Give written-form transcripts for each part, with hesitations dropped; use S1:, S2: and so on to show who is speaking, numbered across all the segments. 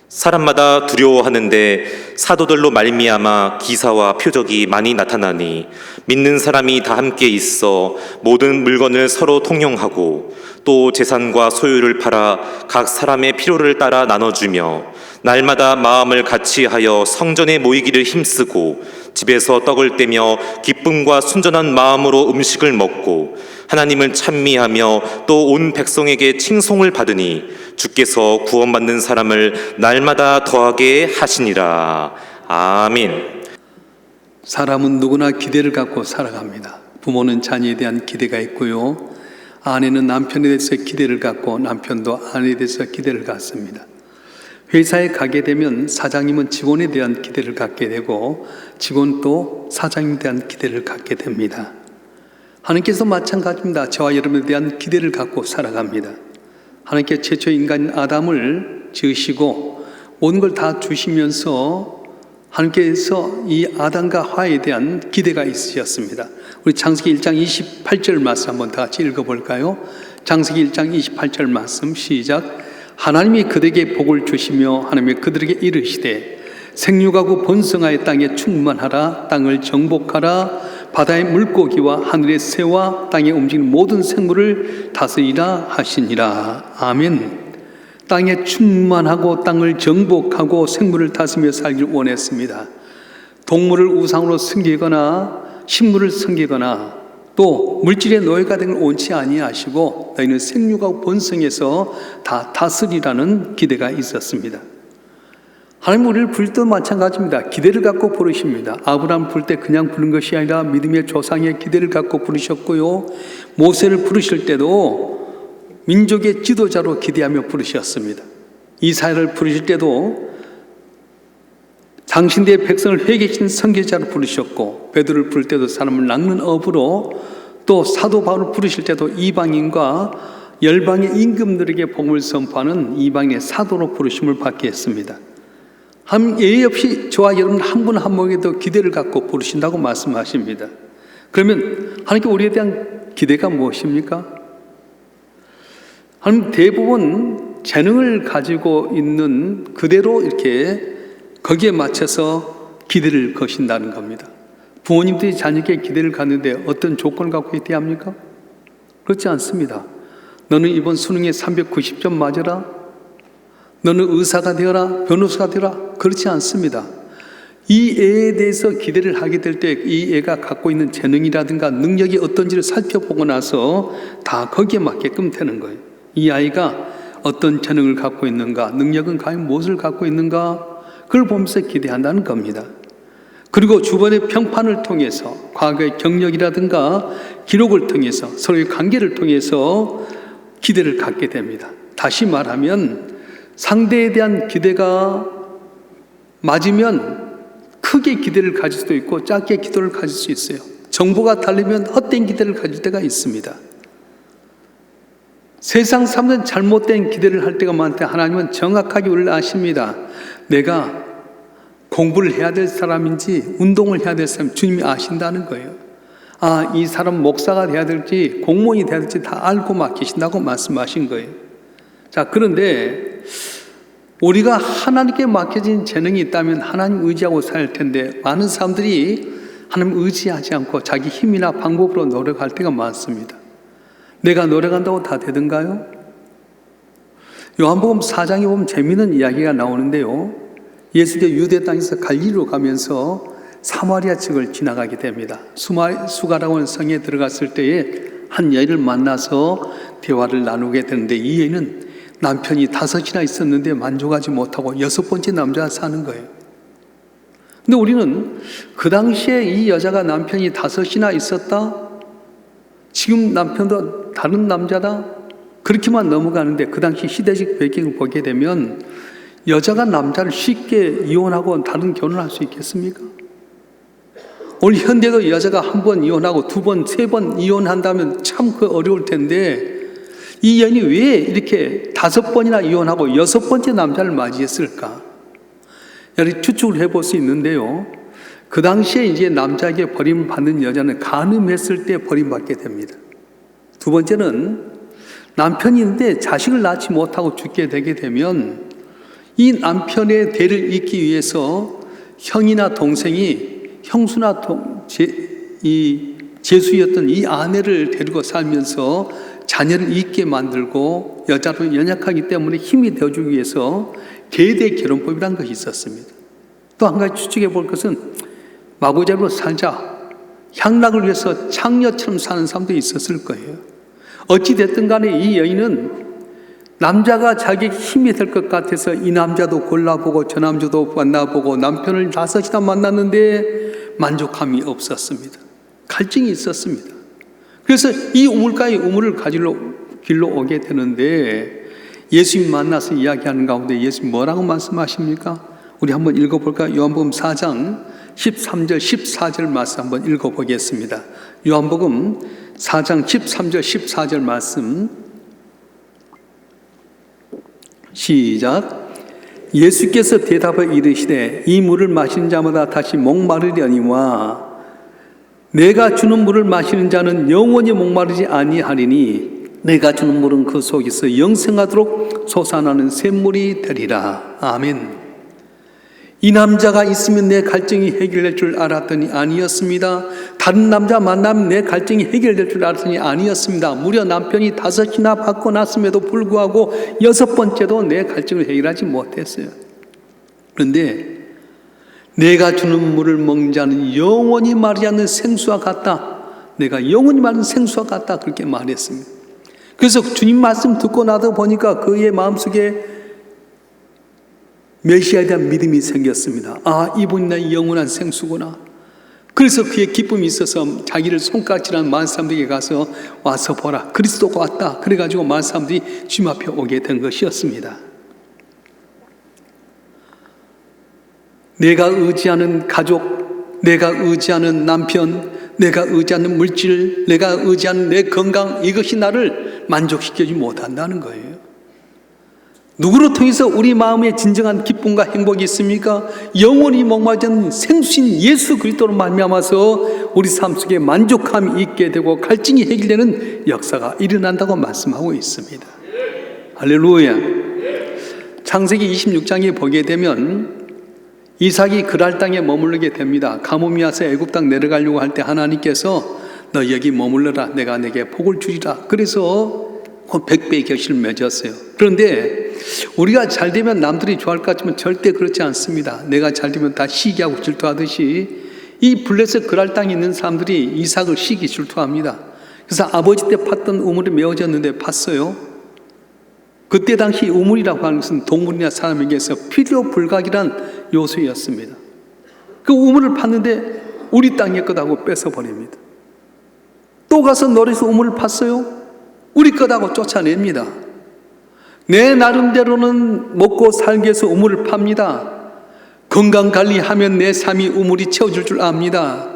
S1: 사람마다 두려워하는데 사도들로 말미암아 기사와 표적이 많이 나타나니 믿는 사람이 다 함께 있어 모든 물건을 서로 통용하고 또 재산과 소유를 팔아 각 사람의 필요를 따라 나눠주며 날마다 마음을 같이하여 성전에 모이기를 힘쓰고 집에서 떡을 떼며 기쁨과 순전한 마음으로 음식을 먹고 하나님을 찬미하며 또 온 백성에게 칭송을 받으니 주께서 구원받는 사람을 날마다 더하게 하시니라. 아멘.
S2: 사람은 누구나 기대를 갖고 살아갑니다. 부모는 자녀에 대한 기대가 있고요. 아내는 남편에 대해서 기대를 갖고 남편도 아내에 대해서 기대를 갖습니다. 회사에 가게 되면 사장님은 직원에 대한 기대를 갖게 되고 직원도 사장님에 대한 기대를 갖게 됩니다. 하나님께서 마찬가지입니다. 저와 여러분에 대한 기대를 갖고 살아갑니다. 하나님께 최초 인간인 아담을 지으시고 모든 걸 다 주시면서 하나님께서 이 아담과 하와에 대한 기대가 있으셨습니다. 우리 창세기 1장 28절 말씀 한번 다 같이 읽어볼까요? 창세기 1장 28절 말씀 시작. 하나님이 그들에게 복을 주시며 하나님이 그들에게 이르시되 생육하고 번성하여 땅에 충만하라. 땅을 정복하라. 바다의 물고기와 하늘의 새와 땅에 움직이는 모든 생물을 다스리라 하시니라. 아멘. 땅에 충만하고 땅을 정복하고 생물을 다스리며 살기를 원했습니다. 동물을 우상으로 섬기거나 식물을 섬기거나 또 물질의 노예가 된 걸 원치 아니하시고 너희는 생육하고 번성해서 다 다스리라는 기대가 있었습니다. 하나님 우리를 부를 때도 마찬가지입니다. 기대를 갖고 부르십니다. 아브라함 부를 때 그냥 부른 것이 아니라 믿음의 조상의 기대를 갖고 부르셨고요. 모세를 부르실 때도 민족의 지도자로 기대하며 부르셨습니다. 이사야를 부르실 때도 당신들의 백성을 회개시킨 선교자로 부르셨고 베드로를 부를 때도 사람을 낚는 어부로 또 사도 바울을 부르실 때도 이방인과 열방의 임금들에게 복음을 선포하는 이방인의 사도로 부르심을 받게 했습니다. 예의 없이 저와 여러분 한 분 한 분에게도 기대를 갖고 부르신다고 말씀하십니다. 그러면 하나님께 우리에 대한 기대가 무엇입니까? 하나님 대부분 재능을 가지고 있는 그대로 이렇게 거기에 맞춰서 기대를 거신다는 겁니다. 부모님들이 자녀에게 기대를 갖는데 어떤 조건을 갖고 기대합니까? 그렇지 않습니다. 너는 이번 수능에 390점 맞아라. 너는 의사가 되어라. 변호사가 되어라. 그렇지 않습니다. 이 애에 대해서 기대를 하게 될 때 이 애가 갖고 있는 재능이라든가 능력이 어떤지를 살펴보고 나서 다 거기에 맞게끔 되는 거예요. 이 아이가 어떤 재능을 갖고 있는가, 능력은 과연 무엇을 갖고 있는가, 그걸 보면서 기대한다는 겁니다. 그리고 주변의 평판을 통해서 과거의 경력이라든가 기록을 통해서 서로의 관계를 통해서 기대를 갖게 됩니다. 다시 말하면 상대에 대한 기대가 맞으면 크게 기대를 가질 수도 있고 작게 기대를 가질 수 있어요. 정보가 다르면 헛된 기대를 가질 때가 있습니다. 세상 사람들은 잘못된 기대를 할 때가 많은데 하나님은 정확하게 우리를 아십니다. 내가 공부를 해야 될 사람인지 운동을 해야 될 사람 주님이 아신다는 거예요. 이 사람 목사가 돼야 될지 공무원이 돼야 될지 다 알고 맡기신다고 말씀하신 거예요. 자, 그런데 우리가 하나님께 맡겨진 재능이 있다면 하나님 의지하고 살 텐데 많은 사람들이 하나님 의지하지 않고 자기 힘이나 방법으로 노력할 때가 많습니다. 내가 노력한다고 다 되던가요? 요한복음 4장에 보면 재미있는 이야기가 나오는데요. 예수께서 유대 땅에서 갈릴리로 가면서 사마리아 측을 지나가게 됩니다. 수가라고 하는 성에 들어갔을 때에 한 여인을 만나서 대화를 나누게 되는데 이 여인은 남편이 5이나 있었는데 만족하지 못하고 6번째 남자가 사는 거예요. 근데 우리는 그 당시에 이 여자가 남편이 5이나 있었다? 지금 남편도 다른 남자다? 그렇게만 넘어가는데 그 당시 시대적 배경을 보게 되면 여자가 남자를 쉽게 이혼하고 다른 결혼할 수 있겠습니까? 오늘 현대도 여자가 1번 이혼하고 2번, 3번 이혼한다면 참 어려울 텐데 이 여인이 왜 이렇게 5번이나 이혼하고 6번째 남자를 맞이했을까? 여러분 추측을 해볼 수 있는데요. 그 당시에 이제 남자에게 버림받는 여자는 간음했을 때 버림받게 됩니다. 2번째는 남편이 있는데 자식을 낳지 못하고 죽게 되게 되면 이 남편의 대를 잇기 위해서 형이나 동생이 형수나 제수였던 이 아내를 데리고 살면서 자녀를 잊게 만들고 여자로 연약하기 때문에 힘이 되어주기 위해서 계대 결혼법이라는 것이 있었습니다. 또 한 가지 추측해 볼 것은 마구잡이로 살자, 향락을 위해서 창녀처럼 사는 사람도 있었을 거예요. 어찌됐든 간에 이 여인은 남자가 자기에게 힘이 될 것 같아서 이 남자도 골라보고 저 남자도 만나보고 남편을 5이나 만났는데 만족함이 없었습니다. 갈증이 있었습니다. 그래서 이 우물가에 우물을 가지러 길로 오게 되는데 예수님 만나서 이야기하는 가운데 예수님 뭐라고 말씀하십니까? 우리 한번 읽어볼까요? 요한복음 4장 13절 14절 말씀 한번 읽어보겠습니다. 요한복음 4장 13절 14절 말씀 시작. 예수께서 대답하여 이르시되 이 물을 마시는 자마다 다시 목마르려니와 내가 주는 물을 마시는 자는 영원히 목마르지 아니하리니 내가 주는 물은 그 속에서 영생하도록 솟아나는 샘물이 되리라. 아멘. 이 남자가 있으면 내 갈증이 해결될 줄 알았더니 아니었습니다. 다른 남자 만나면 내 갈증이 해결될 줄 알았더니 아니었습니다. 무려 남편이 5이나 받고 났음에도 불구하고 6번째도 내 갈증을 해결하지 못했어요. 그런데 내가 주는 물을 먹는 자는 영원히 마르지 않는 생수와 같다. 내가 영원히 마르는 생수와 같다. 그렇게 말했습니다. 그래서 주님 말씀 듣고 나도 보니까 그의 마음속에 메시아에 대한 믿음이 생겼습니다. 아, 이분이 나의 영원한 생수구나. 그래서 그의 기쁨이 있어서 자기를 손가락질하는 많은 사람들에게 가서 와서 보라. 그리스도가 왔다. 그래가지고 많은 사람들이 주님 앞에 오게 된 것이었습니다. 내가 의지하는 가족, 내가 의지하는 남편, 내가 의지하는 물질, 내가 의지하는 내 건강, 이것이 나를 만족시키지 못한다는 거예요. 누구를 통해서 우리 마음에 진정한 기쁨과 행복이 있습니까? 영원히 목마르지 않는 생수인 예수 그리스도로 말미암아서 우리 삶 속에 만족함이 있게 되고 갈증이 해결되는 역사가 일어난다고 말씀하고 있습니다. 할렐루야. 창세기 26장에 보게 되면 이삭이 그랄 땅에 머무르게 됩니다. 가뭄이 와서 애굽 땅 내려가려고 할 때 하나님께서 너 여기 머물러라. 내가 내게 복을 주리라. 그래서 100배의 결실을 맺었어요. 그런데 우리가 잘 되면 남들이 좋아할 것 같지만 절대 그렇지 않습니다. 내가 잘 되면 다 시기하고 질투하듯이 이 블레셋 그랄 땅에 있는 사람들이 이삭을 시기 질투합니다. 그래서 아버지 때 팠던 우물이 메어졌는데 팠어요. 그때 당시 우물이라고 하는 것은 동물이나 사람에게서 필요 불가결한 요소였습니다. 그 우물을 팠는데 우리 땅의 거다고 뺏어버립니다. 또 가서 너리에서 우물을 팠어요. 우리 거다고 쫓아냅니다. 내 나름대로는 먹고 살기 위해서 우물을 팝니다. 건강관리하면 내 삶이 우물이 채워줄 줄 압니다.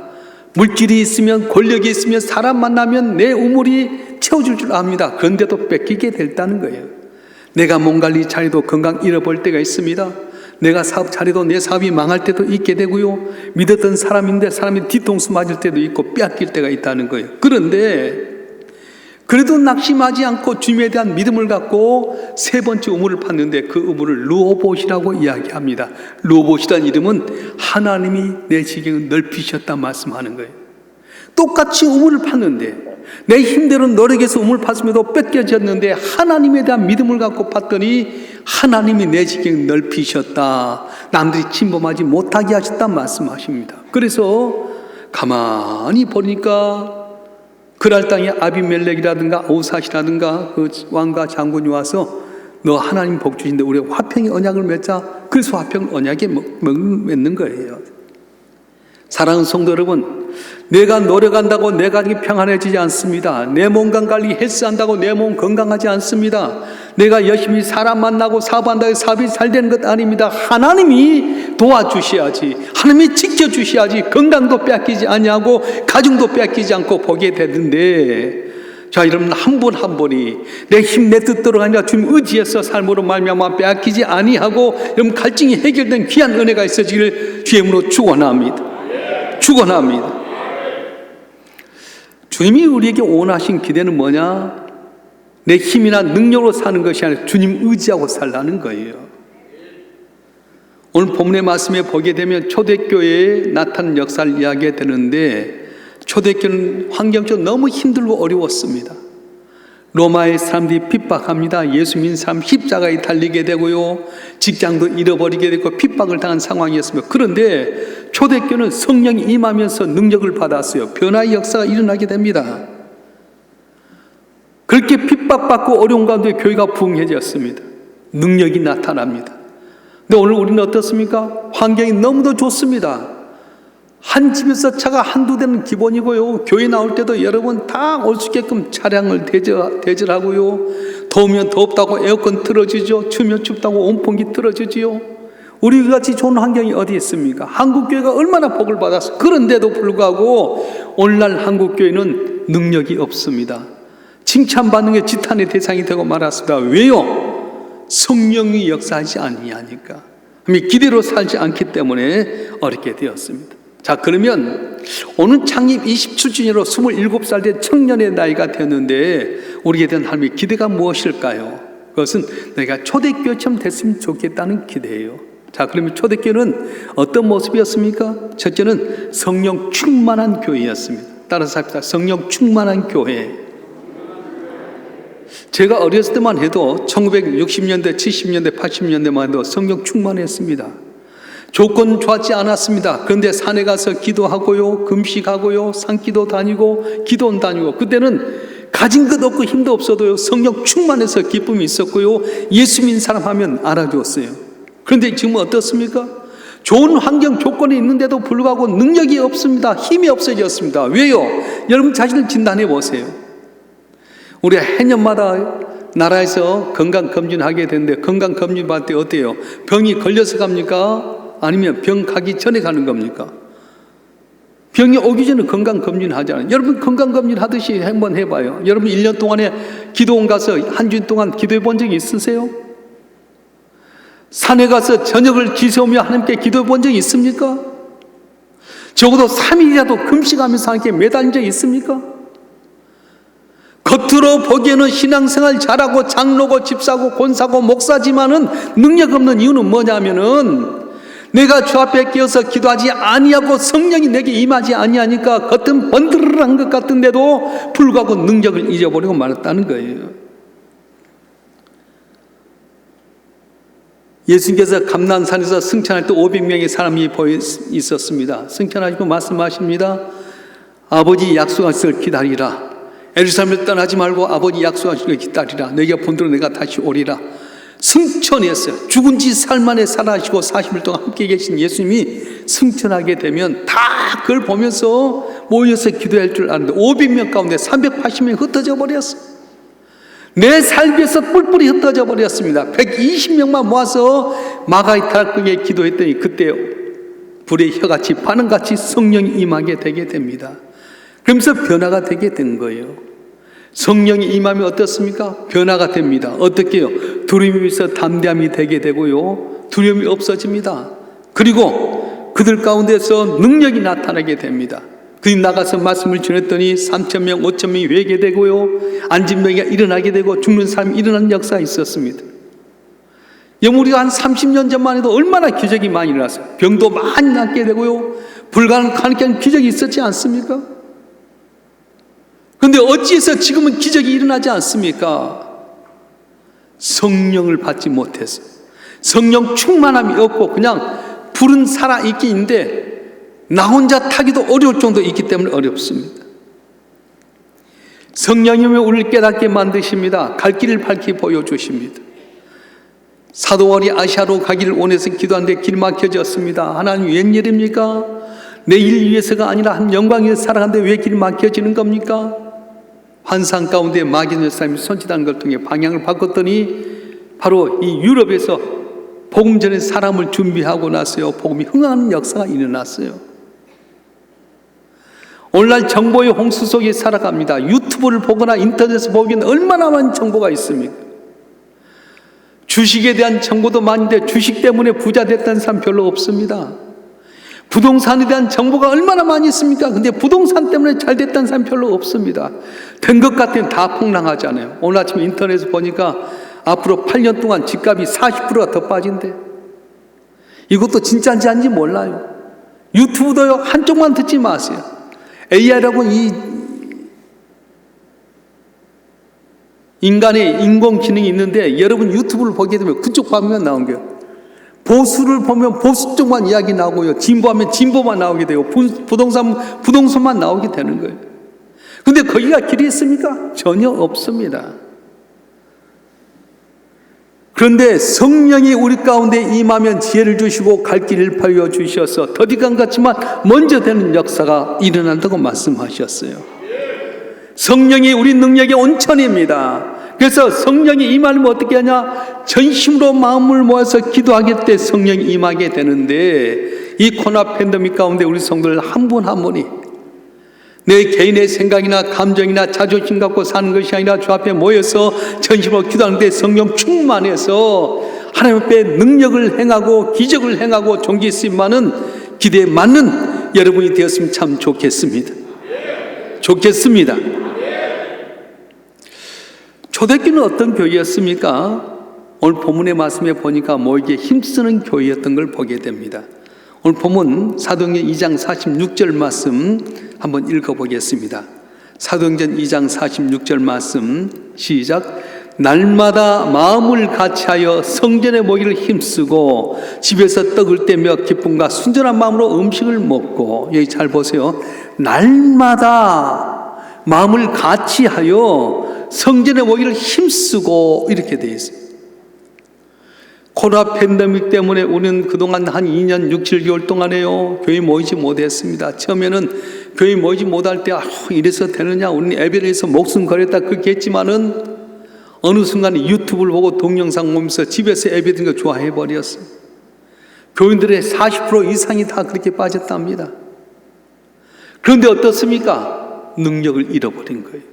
S2: 물질이 있으면 권력이 있으면 사람 만나면 내 우물이 채워줄 줄 압니다. 그런데도 뺏기게 됐다는 거예요. 내가 몸 관리 잘해도 건강 잃어버릴 때가 있습니다. 내가 사업 잘해도 내 사업이 망할 때도 있게 되고요. 믿었던 사람인데 사람이 뒤통수 맞을 때도 있고 빼앗길 때가 있다는 거예요. 그런데 그래도 낙심하지 않고 주님에 대한 믿음을 갖고 3번째 우물을 팠는데 그 우물을 르호봇이라고 이야기합니다. 르호봇이라는 이름은 하나님이 내 지경을 넓히셨다 말씀하는 거예요. 똑같이 우물을 팠는데 내 힘대로 노력해서 우물을 팠음에도 뺏겨졌는데 하나님에 대한 믿음을 갖고 팠더니 하나님이 내 지경을 넓히셨다. 남들이 침범하지 못하게 하셨다 말씀하십니다. 그래서 가만히 보니까 그랄 땅에 아비멜렉이라든가 오삿이라든가 그 왕과 장군이 와서 너 하나님 복 주신데 우리 화평의 언약을 맺자. 그래서 화평 언약에 맺는 거예요. 사랑하는 성도 여러분, 내가 노력한다고 내 가정이 평안해지지 않습니다. 내 몸 관리 헬스한다고 내 몸 건강하지 않습니다. 내가 열심히 사람 만나고 사업한다고 사업이 잘 되는 것 아닙니다. 하나님이 도와주셔야지, 하나님이 지켜주셔야지 건강도 빼앗기지 아니하고 가정도 빼앗기지 않고 보게 되는데, 자, 여러분 한 분 한 분이 내 힘 내 뜻대로 아니라 주님 의지해서 삶으로 말미암아 빼앗기지 아니하고 여러분 갈증이 해결된 귀한 은혜가 있어지기를 주의 이름으로 축원합니다. 축원합니다. 주님이 우리에게 원하신 기대는 뭐냐? 내 힘이나 능력으로 사는 것이 아니라 주님 의지하고 살라는 거예요. 오늘 본문의 말씀에 보게 되면 초대교회에 나타난 역사를 이야기해야 되는데, 초대교회는 환경적으로 너무 힘들고 어려웠습니다. 로마의 사람들이 핍박합니다. 예수 믿는 사람 십자가에 달리게 되고요, 직장도 잃어버리게 되고 핍박을 당한 상황이었습니다. 그런데 초대교회는 성령이 임하면서 능력을 받았어요. 변화의 역사가 일어나게 됩니다. 그렇게 핍박받고 어려운 가운데 교회가 부흥해졌습니다. 능력이 나타납니다. 근데 오늘 우리는 어떻습니까? 환경이 너무도 좋습니다. 한 집에서 차가 한두 대는 기본이고요, 교회 나올 때도 여러분 다 올 수 있게끔 차량을 대절하고요, 더우면 덥다고 에어컨 틀어주죠, 추우면 춥다고 온풍기 틀어주지요. 우리 같이 좋은 환경이 어디 있습니까? 한국교회가 얼마나 복을 받았어. 그런데도 불구하고 오늘날 한국교회는 능력이 없습니다. 칭찬받는 게 지탄의 대상이 되고 말았습니다. 왜요? 성령이 역사하지 아니하니까, 기대로 살지 않기 때문에 어렵게 되었습니다. 자, 그러면 오늘 창립 27주년으로 27살 된 청년의 나이가 되었는데 우리에 대한 하나님의 기대가 무엇일까요? 그것은 내가 초대교회처럼 됐으면 좋겠다는 기대예요. 자, 그러면 초대교회는 어떤 모습이었습니까? 첫째는 성령 충만한 교회였습니다. 따라서 합시다. 성령 충만한 교회. 제가 어렸을 때만 해도 1960년대, 70년대, 80년대만 해도 성령 충만했습니다. 조건 좋았지 않았습니다. 그런데 산에 가서 기도하고요, 금식하고요, 산기도 다니고 기도원 다니고, 그때는 가진 것 없고 힘도 없어도요 성령 충만해서 기쁨이 있었고요, 예수 믿는 사람 하면 알아주었어요. 그런데 지금은 어떻습니까? 좋은 환경 조건이 있는데도 불구하고 능력이 없습니다. 힘이 없어졌습니다. 왜요? 여러분 자신을 진단해 보세요. 우리가 해년마다 나라에서 건강검진하게 되는데, 건강검진 받을 때 어때요? 병이 걸려서 갑니까? 아니면 병 가기 전에 가는 겁니까? 병이 오기 전에 건강검진 하잖아요. 여러분 건강검진 하듯이 한번 해봐요. 여러분 1년 동안에 기도원 가서 한 주 동안 기도해 본 적이 있으세요? 산에 가서 저녁을 지새우며 하나님께 기도해 본 적이 있습니까? 적어도 3일이라도 금식하면서 하나님께 매달린 적이 있습니까? 겉으로 보기에는 신앙생활 잘하고 장로고 집사고 권사고 목사지만은 능력 없는 이유는 뭐냐면은 내가 주 앞에 끼어서 기도하지 아니하고 성령이 내게 임하지 아니하니까 겉은 번드르르한 것 같은데도 불구하고 능력을 잊어버리고 말았다는 거예요. 예수님께서 감난산에서 승천할 때 500명의 사람이 있었습니다. 승천하시고 말씀하십니다. 아버지 약속하실 걸 기다리라. 예루살렘을 떠나지 말고 아버지 약속하실 걸 기다리라. 내가 본대로 내가 다시 오리라. 승천했어요. 죽은 지 살만에 살아시고 40일 동안 함께 계신 예수님이 승천하게 되면 다 그걸 보면서 모여서 기도할 줄 아는데 500명 가운데 380명이 흩어져 버렸어. 내 삶에서 뿔뿔이 흩어져 버렸습니다. 120명만 모아서 마가의 타락극에 기도했더니 그때 불의 혀같이 반응같이 성령이 임하게 되게 됩니다. 그러면서 변화가 되게 된 거예요. 성령이 임하면 어떻습니까? 변화가 됩니다. 어떻게 해요? 두려움이 있어 담대함이 되게 되고요, 두려움이 없어집니다. 그리고 그들 가운데서 능력이 나타나게 됩니다. 그들이 나가서 말씀을 전했더니 3,000명, 5,000명이 회개되고요, 앉은 병이가 일어나게 되고 죽는 사람이 일어나는 역사가 있었습니다. 우리가 한 30년 전만 해도 얼마나 기적이 많이 일어났어요. 병도 많이 낫게 되고요, 불가능한 기적이 있었지 않습니까? 그런데 어찌해서 지금은 기적이 일어나지 않습니까? 성령을 받지 못해서, 성령 충만함이 없고 그냥 불은 살아있기인데 나 혼자 타기도 어려울 정도 있기 때문에 어렵습니다. 성령님이 우리를 깨닫게 만드십니다. 갈 길을 밝히 보여주십니다. 사도 바울이 아시아로 가기를 원해서 기도하는데 길 막혀졌습니다. 하나님 웬일입니까? 내 일 위해서가 아니라 한 영광 위해서 살아가는데 왜 길 막혀지는 겁니까? 환상 가운데 마귀의 사람이 손짓하는 걸 통해 방향을 바꿨더니 바로 이 유럽에서 복음 전에 사람을 준비하고 나서요, 복음이 흥하는 역사가 일어났어요. 오늘날 정보의 홍수 속에 살아갑니다. 유튜브를 보거나 인터넷을 보기에는 얼마나 많은 정보가 있습니까? 주식에 대한 정보도 많은데 주식 때문에 부자 됐다는 사람 별로 없습니다. 부동산에 대한 정보가 얼마나 많이 있습니까? 근데 부동산 때문에 잘 됐다는 사람 별로 없습니다. 된 것 같으면 다 폭락하잖아요. 오늘 아침에 인터넷에서 보니까 앞으로 8년 동안 집값이 40%가 더 빠진대. 이것도 진짜인지 아닌지 몰라요. 유튜브도요, 한쪽만 듣지 마세요. AI라고 이 인간의 인공지능이 있는데 여러분 유튜브를 보게 되면 그쪽 화면 나온 거예요. 보수를 보면 보수 쪽만 이야기 나오고요. 진보하면 진보만 나오게 되고 부동산만 나오게 되는 거예요. 근데 거기가 길이 있습니까? 전혀 없습니다. 그런데 성령이 우리 가운데 임하면 지혜를 주시고 갈 길을 보여주셔서 더디강 같지만 먼저 되는 역사가 일어난다고 말씀하셨어요. 성령이 우리 능력의 온천입니다. 그래서 성령이 임하면 어떻게 하냐? 전심으로 마음을 모아서 기도하기 때 성령이 임하게 되는데, 이 코로나 팬데믹 가운데 우리 성도들 한 분 한 분이 내 개인의 생각이나 감정이나 자존심 갖고 사는 것이 아니라 주 앞에 모여서 전심으로 기도하는데 성령 충만해서 하나님 앞에 능력을 행하고 기적을 행하고 종기 쓰임많은 기대에 맞는 여러분이 되었으면 참 좋겠습니다. 좋겠습니다. 초대교회는 어떤 교회였습니까? 오늘 본문의 말씀에 보니까 모이기에 힘쓰는 교회였던 걸 보게 됩니다. 오늘 본문 사도행전 2장 46절 말씀 한번 읽어보겠습니다. 사도행전 2장 46절 말씀 시작. 날마다 마음을 같이하여 성전에 모이기를 힘쓰고 집에서 떡을 떼며 기쁨과 순전한 마음으로 음식을 먹고, 여기 잘 보세요. 날마다 마음을 같이하여 성전에 모이기를 힘쓰고 이렇게 되어 있어요. 코로나 팬데믹 때문에 우리는 그동안 한 2년 6, 7개월 동안에요 교회 모이지 못했습니다. 처음에는 교회 모이지 못할 때 이래서 되느냐, 우리는 예배를 해서 목숨 걸었다 그렇게 했지만은 어느 순간 유튜브를 보고 동영상 보면서 집에서 예배 드리는 거 좋아해 버렸어요. 교인들의 40% 이상이 다 그렇게 빠졌답니다. 그런데 어떻습니까? 능력을 잃어버린 거예요.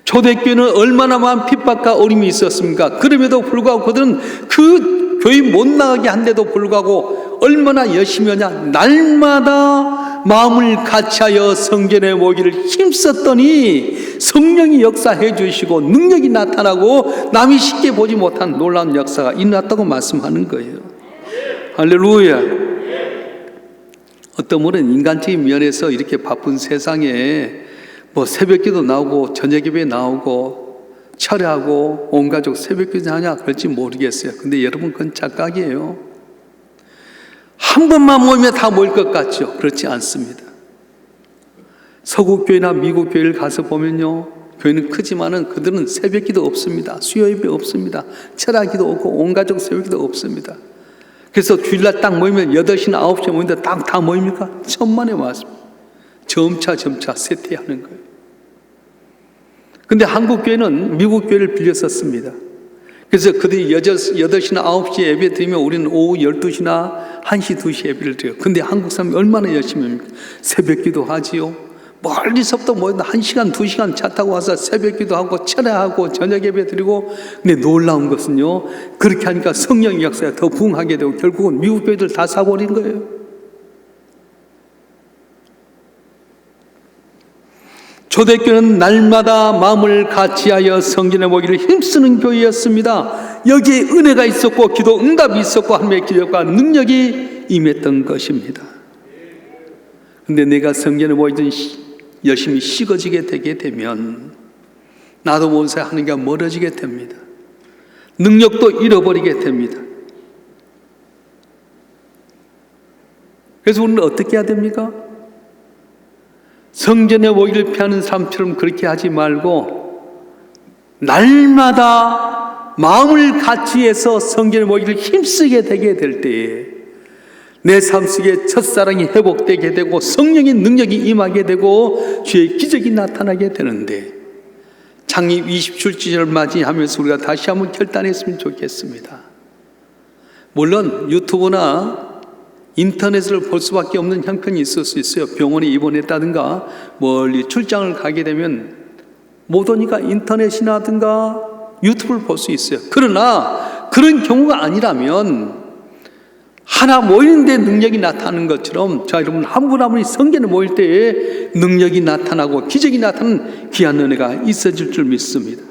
S2: 초대교회는 얼마나 많은 핍박과 어려움이 있었습니까? 그럼에도 불구하고 그들은 그 교회 못 나가게 한데도 불구하고 얼마나 열심히 하냐? 날마다 마음을 같이하여 성전에 모이기를 힘썼더니 성령이 역사해 주시고 능력이 나타나고 남이 쉽게 보지 못한 놀라운 역사가 일어났다고 말씀하는 거예요. 할렐루야. 어떤 분은 인간적인 면에서 이렇게 바쁜 세상에 뭐 새벽기도 나오고 저녁예배 나오고 철회하고 온 가족 새벽기도 하냐 그럴지 모르겠어요. 근데 여러분 그건 착각이에요. 한 번만 모이면 다 모일 것 같죠? 그렇지 않습니다. 서구 교회나 미국 교회를 가서 보면요, 교회는 크지만은 그들은 새벽기도 없습니다. 수요예배 없습니다. 철학기도 없고 온 가족 새벽기도 없습니다. 그래서 주일날 딱 모이면 8시나 9시에 모이는데 딱 다 모입니까? 천만에 왔습니다. 점차 쇠퇴하는 거예요. 근데 한국 교회는 미국 교회를 빌렸었습니다. 그래서 그들이 8시나 9시에 예배 드리면 우리는 오후 12시나 1시, 2시 예배를 드려요. 근데 한국 사람이 얼마나 열심히 합니까? 새벽 기도 하지요. 멀리서부터 모여서 1시간, 2시간 차 타고 와서 새벽 기도 하고 철회하고 저녁 예배 드리고. 근데 놀라운 것은요, 그렇게 하니까 성령의 역사가 더 부흥하게 되고 결국은 미국 교회들 다 사버린 거예요. 초대교회는 날마다 마음을 같이하여 성전에 모이기를 힘쓰는 교회였습니다. 여기에 은혜가 있었고 기도 응답이 있었고 하나님의 기적과 능력이 임했던 것입니다. 그런데 내가 성전에 모이든 열심히 식어지게 되게 되면 나도 모르게 하나님과 멀어지게 됩니다. 능력도 잃어버리게 됩니다. 그래서 우리는 어떻게 해야 됩니까? 성전에 모이기를 피하는 사람처럼 그렇게 하지 말고 날마다 마음을 같이 해서 성전에 모이기를 힘쓰게 되게 될 때에 내 삶 속에 첫사랑이 회복되게 되고 성령의 능력이 임하게 되고 주의 기적이 나타나게 되는데, 창립 20주년을 맞이하면서 우리가 다시 한번 결단했으면 좋겠습니다. 물론 유튜브나 인터넷을 볼 수밖에 없는 형편이 있을 수 있어요. 병원에 입원했다든가 멀리 출장을 가게 되면 못 오니까 인터넷이나든가 유튜브를 볼 수 있어요. 그러나 그런 경우가 아니라면 하나 모이는데 능력이 나타나는 것처럼 자, 여러분 한 분 한 분이 성전에 모일 때에 능력이 나타나고 기적이 나타나는 귀한 은혜가 있어질 줄 믿습니다.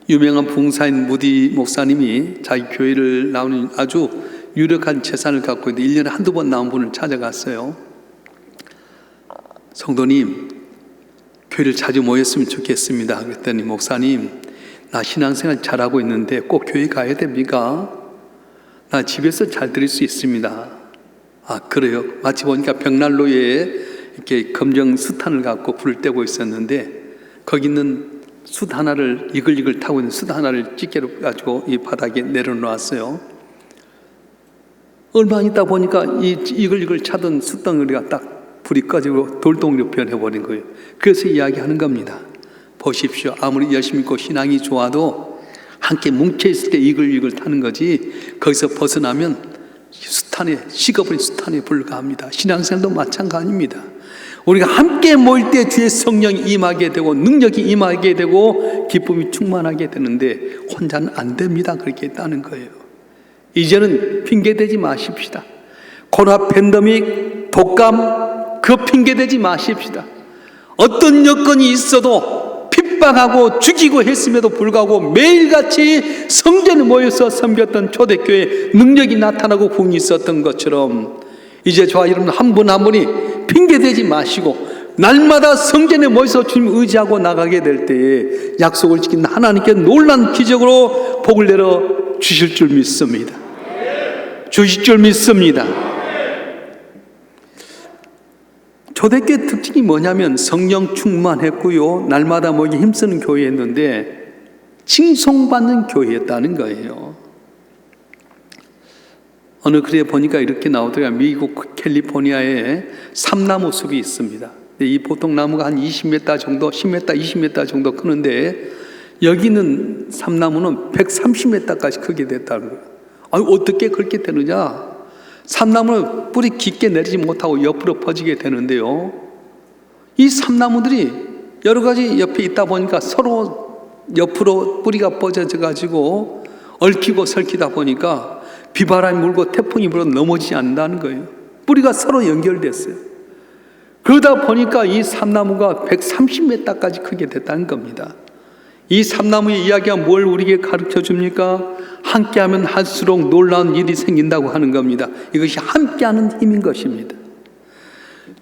S2: 유명한 부흥사인 무디 목사님이 자기 교회를 나오는 아주 유력한 재산을 갖고 있는데 1년에 한두 번 나온 분을 찾아갔어요. 성도님, 교회를 자주 모였으면 좋겠습니다. 그랬더니 목사님, 나 신앙생활 잘하고 있는데 꼭 교회 가야 됩니까? 나 집에서 잘 드릴 수 있습니다. 아, 그래요? 마치 보니까 벽난로에 이렇게 검정 숯한을 갖고 불을 떼고 있었는데 거기 있는 숯 하나를 이글이글 타고 있는 숯 하나를 찌개로 가지고 이 바닥에 내려놓았어요. 얼마 있다 보니까 이 이글이글 차던 숯덩어리가 딱 불이 꺼지고 돌덩이로 변해버린 거예요. 그래서 이야기하는 겁니다. 보십시오. 아무리 열심히 있고 신앙이 좋아도 함께 뭉쳐있을 때 이글이글 타는 거지 거기서 벗어나면 숯탄에 식어버린 숯탄에 불과합니다. 신앙생활도 마찬가지입니다. 우리가 함께 모일 때 주의 성령이 임하게 되고 능력이 임하게 되고 기쁨이 충만하게 되는데 혼자는 안 됩니다. 그렇게 했다는 거예요. 이제는 핑계대지 마십시다. 코로나 팬데믹, 독감 그 핑계대지 마십시다. 어떤 여건이 있어도 핍박하고 죽이고 했음에도 불구하고 매일같이 성전에 모여서 섬겼던 초대교회 능력이 나타나고 부흥이 있었던 것처럼 이제 저와 여러분 한 분 한 분이 핑계대지 마시고 날마다 성전에 모여서 주님 의지하고 나가게 될 때에 약속을 지킨 하나님께 놀라운 기적으로 복을 내려 주실 줄 믿습니다. 주실 줄 믿습니다. 초대교회 특징이 뭐냐면 성령 충만했고요, 날마다 모이기 힘쓰는 교회였는데 칭송받는 교회였다는 거예요. 어느 글에 보니까 이렇게 나오더라고요. 미국 캘리포니아에 삼나무 숲이 있습니다. 이 보통 나무가 한 20m 정도, 10m, 20m 정도 크는데 여기는 삼나무는 130m까지 크게 됐다는 거예요. 어떻게 그렇게 되느냐? 삼나무는 뿌리 깊게 내리지 못하고 옆으로 퍼지게 되는데요. 이 삼나무들이 여러 가지 옆에 있다 보니까 서로 옆으로 뿌리가 뻗어져 가지고 얽히고 설키다 보니까 비바람이 불고 태풍이 불어 넘어지지 않는다는 거예요. 뿌리가 서로 연결됐어요. 그러다 보니까 이 삼나무가 130m까지 크게 됐다는 겁니다. 이 삼나무의 이야기가 뭘 우리에게 가르쳐 줍니까? 함께하면 할수록 놀라운 일이 생긴다고 하는 겁니다. 이것이 함께하는 힘인 것입니다.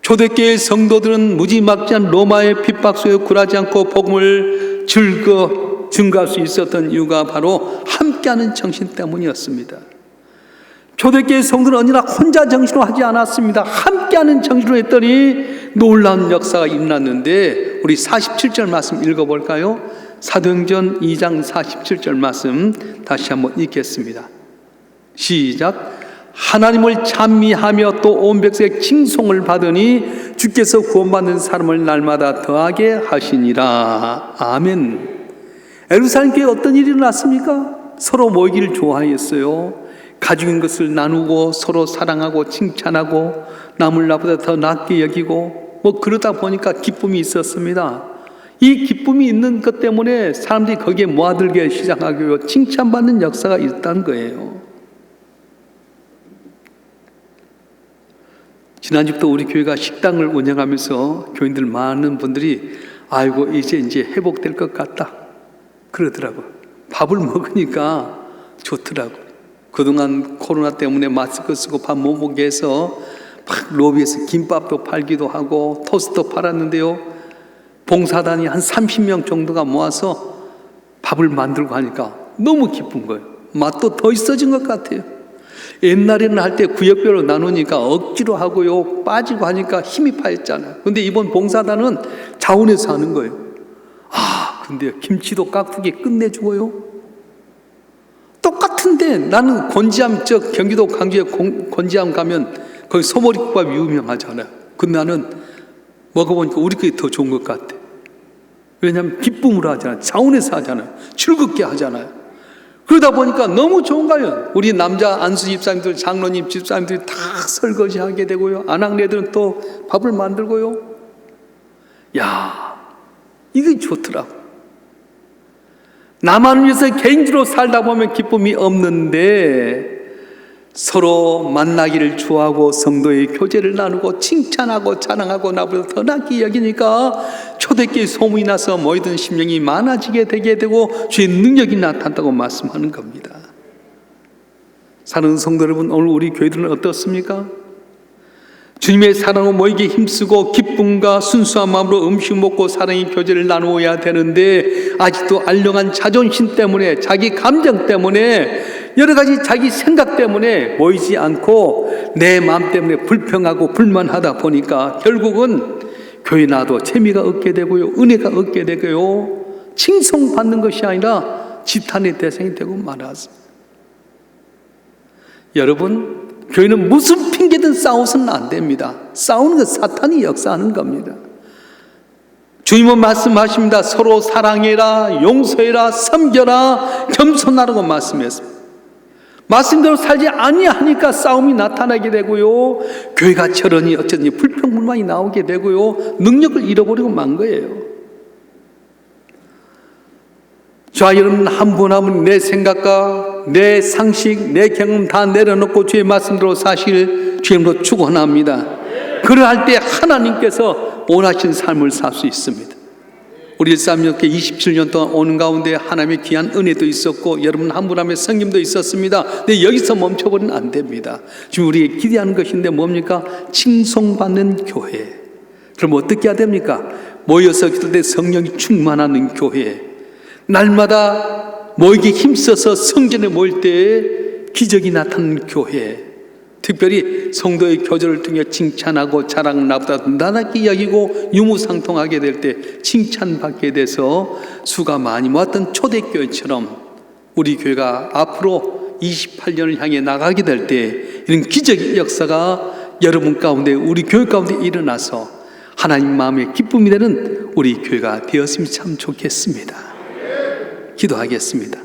S2: 초대교회 성도들은 무지막지한 로마의 핍박 속에 굴하지 않고 복음을 증거할 수 있었던 이유가 바로 함께하는 정신 때문이었습니다. 초대교회 성도는 언제나 혼자 정신으로 하지 않았습니다. 함께하는 정신으로 했더니 놀라운 역사가 일어났는데 우리 47절 말씀 읽어볼까요? 사도행전 2장 47절 말씀 다시 한번 읽겠습니다. 시작. 하나님을 찬미하며 또 온 백성의 칭송을 받으니 주께서 구원받는 사람을 날마다 더하게 하시니라. 아멘. 예루살렘 교회에 어떤 일이 일어났습니까? 서로 모이기를 좋아했어요. 가지고 있는 것을 나누고 서로 사랑하고 칭찬하고 남을 나보다 더 낫게 여기고 그러다 보니까 기쁨이 있었습니다. 이 기쁨이 있는 것 때문에 사람들이 거기에 모아들게 시작하고 칭찬받는 역사가 있다는 거예요. 지난주부터 우리 교회가 식당을 운영하면서 교인들 많은 분들이 아이고 이제 회복될 것 같다 그러더라고요. 밥을 먹으니까 좋더라고요. 그동안 코로나 때문에 마스크 쓰고 밥 못 먹게 해서 막 로비에서 김밥도 팔기도 하고 토스트도 팔았는데요. 봉사단이 한 30명 정도가 모아서 밥을 만들고 하니까 너무 기쁜 거예요. 맛도 더 있어진 것 같아요. 옛날에는 할 때 구역별로 나누니까 억지로 하고요, 빠지고 하니까 힘이 파였잖아요. 근데 이번 봉사단은 자원해서 하는 거예요. 근데 김치도 깍두기 끝내주고요. 똑같은데 나는 곤지암 경기도 광주에 곤지암 가면 거기 소머리국밥이 유명하잖아요. 근데 나는 먹어보니까 우리 그게 더 좋은 것 같아. 왜냐하면 기쁨으로 하잖아요. 자원해서 하잖아요. 즐겁게 하잖아요. 그러다 보니까 너무 좋은 거예요. 우리 남자 안수 집사님들, 장로님 집사님들이 다 설거지하게 되고요. 아낙네들은 또 밥을 만들고요. 야, 이게 좋더라고. 나만 위해서 개인적으로 살다 보면 기쁨이 없는데 서로 만나기를 좋아하고 성도의 교제를 나누고 칭찬하고 자랑하고 나보다 더 낫게 여기니까 초대교회 소문이 나서 모이던 심령이 많아지게 되게 되고 주의 능력이 나타난다고 말씀하는 겁니다. 사랑하는 성도 여러분, 오늘 우리 교회들은 어떻습니까? 주님의 사랑으로 모이게 힘쓰고 기쁨과 순수한 마음으로 음식 먹고 사랑의 교제를 나누어야 되는데 아직도 알령한 자존심 때문에 자기 감정 때문에 여러 가지 자기 생각 때문에 모이지 않고 내 마음 때문에 불평하고 불만하다 보니까 결국은 교회 나도 재미가 없게 되고요, 은혜가 없게 되고요, 칭송받는 것이 아니라 지탄의 대상이 되고 말았습니다. 여러분, 교회는 무슨 핑계든 싸워서는 안 됩니다. 싸우는 건 사탄이 역사하는 겁니다. 주님은 말씀하십니다. 서로 사랑해라, 용서해라, 섬겨라, 겸손하라고 말씀했습니다. 말씀대로 살지 아니하니까 싸움이 나타나게 되고요, 교회가 저러니 어쩌니 불평불만이 나오게 되고요, 능력을 잃어버리고 만 거예요. 자, 여러분, 한 분 한 분 내 생각과 내 상식, 내 경험 다 내려놓고 주의 말씀대로 사실 주님으로 축원합니다. 그러할 때 하나님께서 원하신 삶을 살 수 있습니다. 우리 일삼육회 27년 동안 오는 가운데 하나님의 귀한 은혜도 있었고 여러분 한 분 한 분의 성김도 있었습니다. 근데 여기서 멈춰버리면 안 됩니다. 지금 우리가 기대하는 것인데 뭡니까? 칭송받는 교회. 그럼 어떻게 해야 됩니까? 모여서 기도할 때 성령이 충만하는 교회, 날마다 모이게 힘써서 성전에 모일 때 기적이 나타나는 교회, 특별히 성도의 교제를 통해 칭찬하고 자랑 나보다 나답게 여기고 유무상통하게 될 때 칭찬받게 돼서 수가 많이 모았던 초대교회처럼 우리 교회가 앞으로 28년을 향해 나가게 될 때 이런 기적의 역사가 여러분 가운데 우리 교회 가운데 일어나서 하나님 마음의 기쁨이 되는 우리 교회가 되었으면 참 좋겠습니다. 기도하겠습니다.